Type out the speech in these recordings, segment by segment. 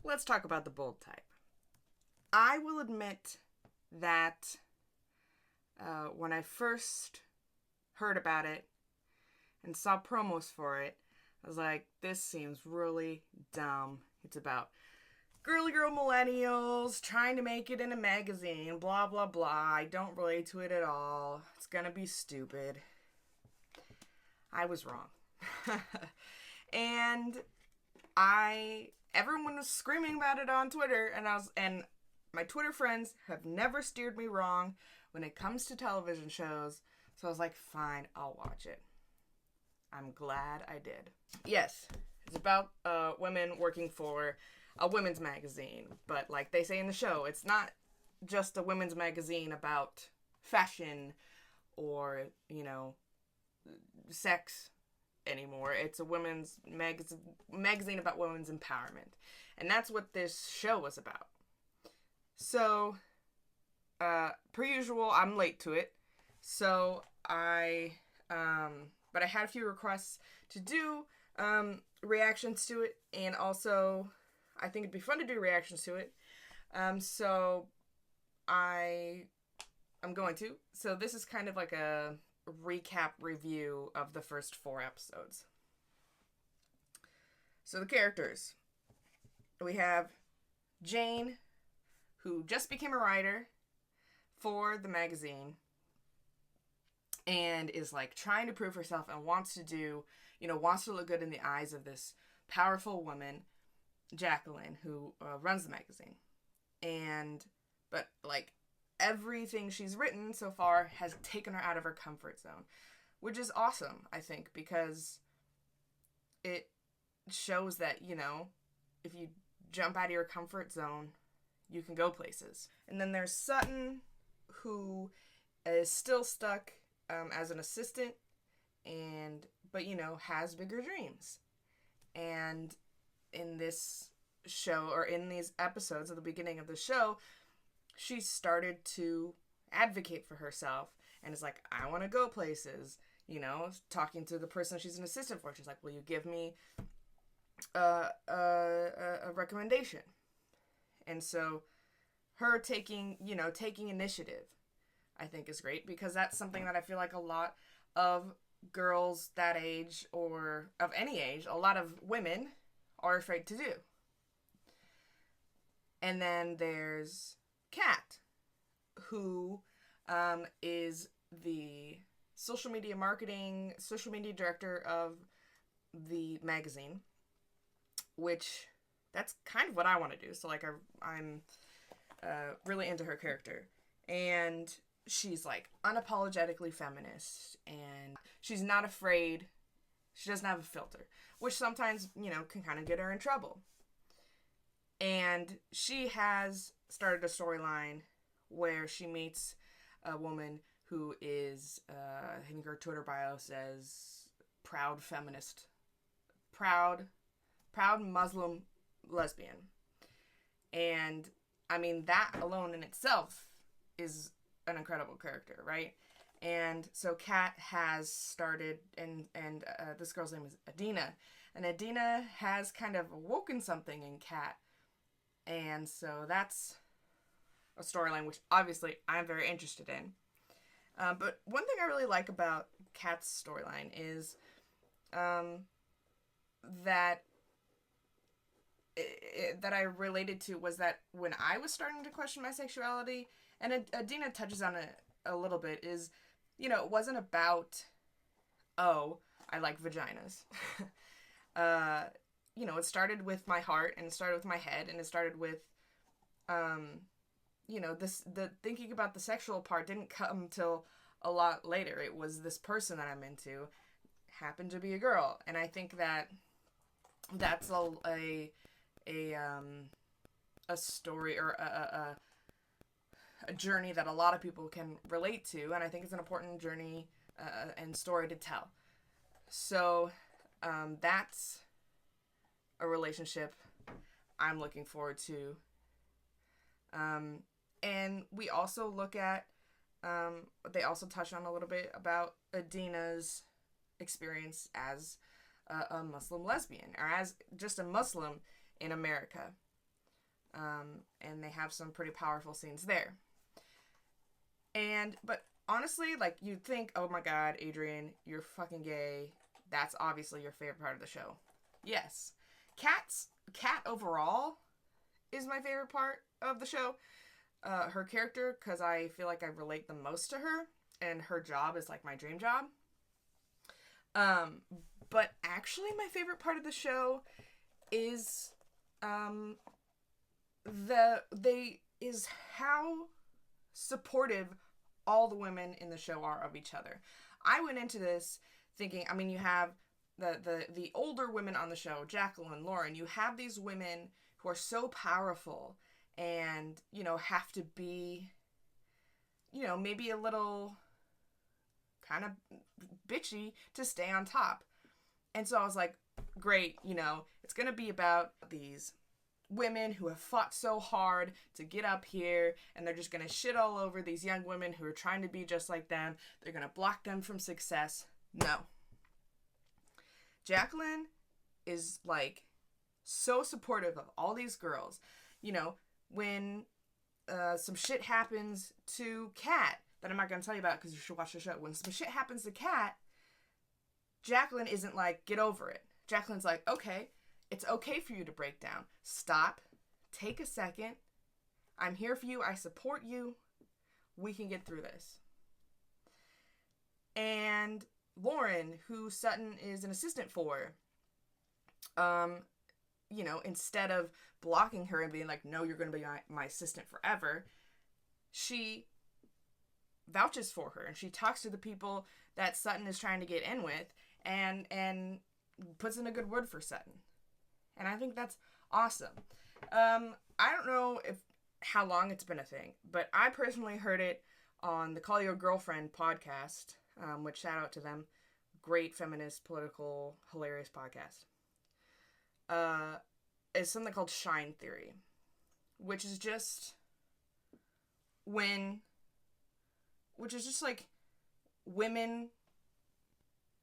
let's talk about the bold type. I will admit that when I first heard about it and saw promos for it, I was like, this seems really dumb. It's about girly girl millennials trying to make it in a magazine, blah, blah, blah. I don't relate to it at all. It's gonna be stupid. I was wrong. And everyone was screaming about it on Twitter, and my Twitter friends have never steered me wrong when it comes to television shows. So I was like, fine, I'll watch it. I'm glad I did. Yes, it's about women working for a women's magazine, but like they say in the show, it's not just a women's magazine about fashion or, sex anymore. It's a women's magazine about women's empowerment. And that's what this show was about. So, per usual, I'm late to it. So but I had a few requests to do reactions to it, and also I think it'd be fun to do reactions to it. So I'm going to. So this is kind of like a recap review of the first 4 episodes. So the characters. We have Jane, who just became a writer for the magazine and is like trying to prove herself and wants to look good in the eyes of this powerful woman, Jacqueline, who runs the magazine. But like everything she's written so far has taken her out of her comfort zone, which is awesome, I think, because it shows that, if you jump out of your comfort zone, you can go places. And then there's Sutton, who is still stuck as an assistant, but has bigger dreams. And in this show, or in these episodes at the beginning of the show, she started to advocate for herself and is like, I want to go places. Talking to the person she's an assistant for, she's like, will you give me a recommendation? And so her taking initiative, I think, is great, because that's something that I feel like a lot of girls that age, or of any age, a lot of women are afraid to do. And then there's Kat, who is the social media director of the magazine, which that's kind of what I want to do. So like I'm really into her character, and she's like unapologetically feminist, and she's not afraid. She doesn't have a filter, which sometimes, can kind of get her in trouble. And she has started a storyline where she meets a woman who is, I think her Twitter bio says, proud feminist, proud Muslim lesbian. And I mean, that alone in itself is an incredible character, right? And so Kat has started, and this girl's name is Adina, and Adina has kind of awoken something in Kat, and so that's a storyline which obviously I'm very interested in. But one thing I really like about Kat's storyline is that I related to was that when I was starting to question my sexuality, and Adina touches on it a little bit, is, it wasn't about, oh, I like vaginas. It started with my heart, and it started with my head, and it started with, the thinking about the sexual part didn't come till a lot later. It was this person that I'm into happened to be a girl, and I think that that's a story, or a journey that a lot of people can relate to, and I think it's an important journey and story to tell. So that's a relationship I'm looking forward to. And we also look at, they also touch on a little bit about Adina's experience as a Muslim lesbian, or as just a Muslim in America. And they have some pretty powerful scenes there. But honestly, like, you'd think, oh my god, Adrian, you're fucking gay. That's obviously your favorite part of the show. Yes. Kat overall is my favorite part of the show. Her character, because I feel like I relate the most to her, and her job is like my dream job. But actually my favorite part of the show is how supportive all the women in the show are of each other. I went into this thinking, I mean, you have the older women on the show, Jacqueline, Lauren, you have these women who are so powerful and, you know, have to be, you know, maybe a little kind of bitchy to stay on top. And so I was like, great, you know, it's going to be about these women who have fought so hard to get up here, and they're just going to shit all over these young women who are trying to be just like them. They're going to block them from success. No. Jacqueline is, like, so supportive of all these girls. You know, when some shit happens to Kat, that I'm not going to tell you about because you should watch the show. When some shit happens to Kat, Jacqueline isn't like, get over it. Jacqueline's like, okay, it's okay for you to break down. Stop. Take a second. I'm here for you. I support you. We can get through this. And Lauren, who Sutton is an assistant for, you know, instead of blocking her and being like, no, you're going to be my assistant forever, she vouches for her and she talks to the people that Sutton is trying to get in with and puts in a good word for Sutton. And I think that's awesome. I don't know how long it's been a thing, but I personally heard it on the Call Your Girlfriend podcast, which shout out to them. Great feminist, political, hilarious podcast. Is something called Shine Theory, which is just like women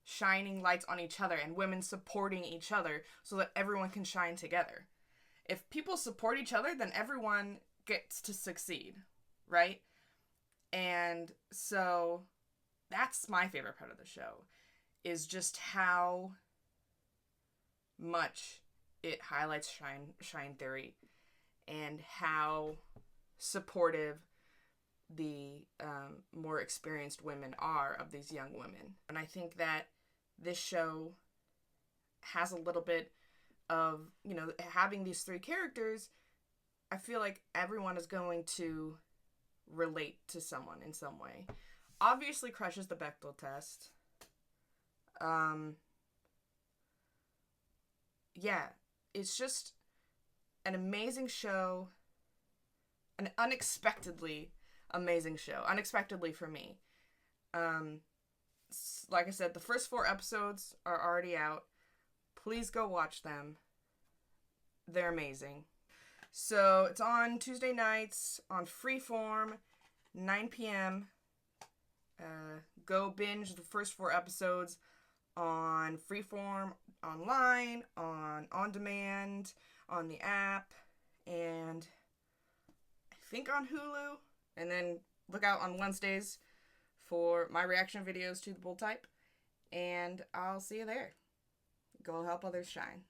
shining lights on each other and women supporting each other so that everyone can shine together. If people support each other, then everyone gets to succeed, right? And so that's my favorite part of the show, is just how much it highlights shine theory and how supportive the more experienced women are of these young women. And I think that this show has a little bit of, you know, having these three characters, I feel like everyone is going to relate to someone in some way. Obviously crushes the Bechdel test. Yeah, it's just an amazing show, an unexpectedly amazing show. Unexpectedly for me. Like I said, the first 4 episodes are already out. Please go watch them. They're amazing. So it's on Tuesday nights on Freeform, 9 p.m. Go binge the first 4 episodes on Freeform, online, on demand, on the app, and I think on Hulu. And then look out on Wednesdays for my reaction videos to The Bold Type. And I'll see you there. Go help others shine.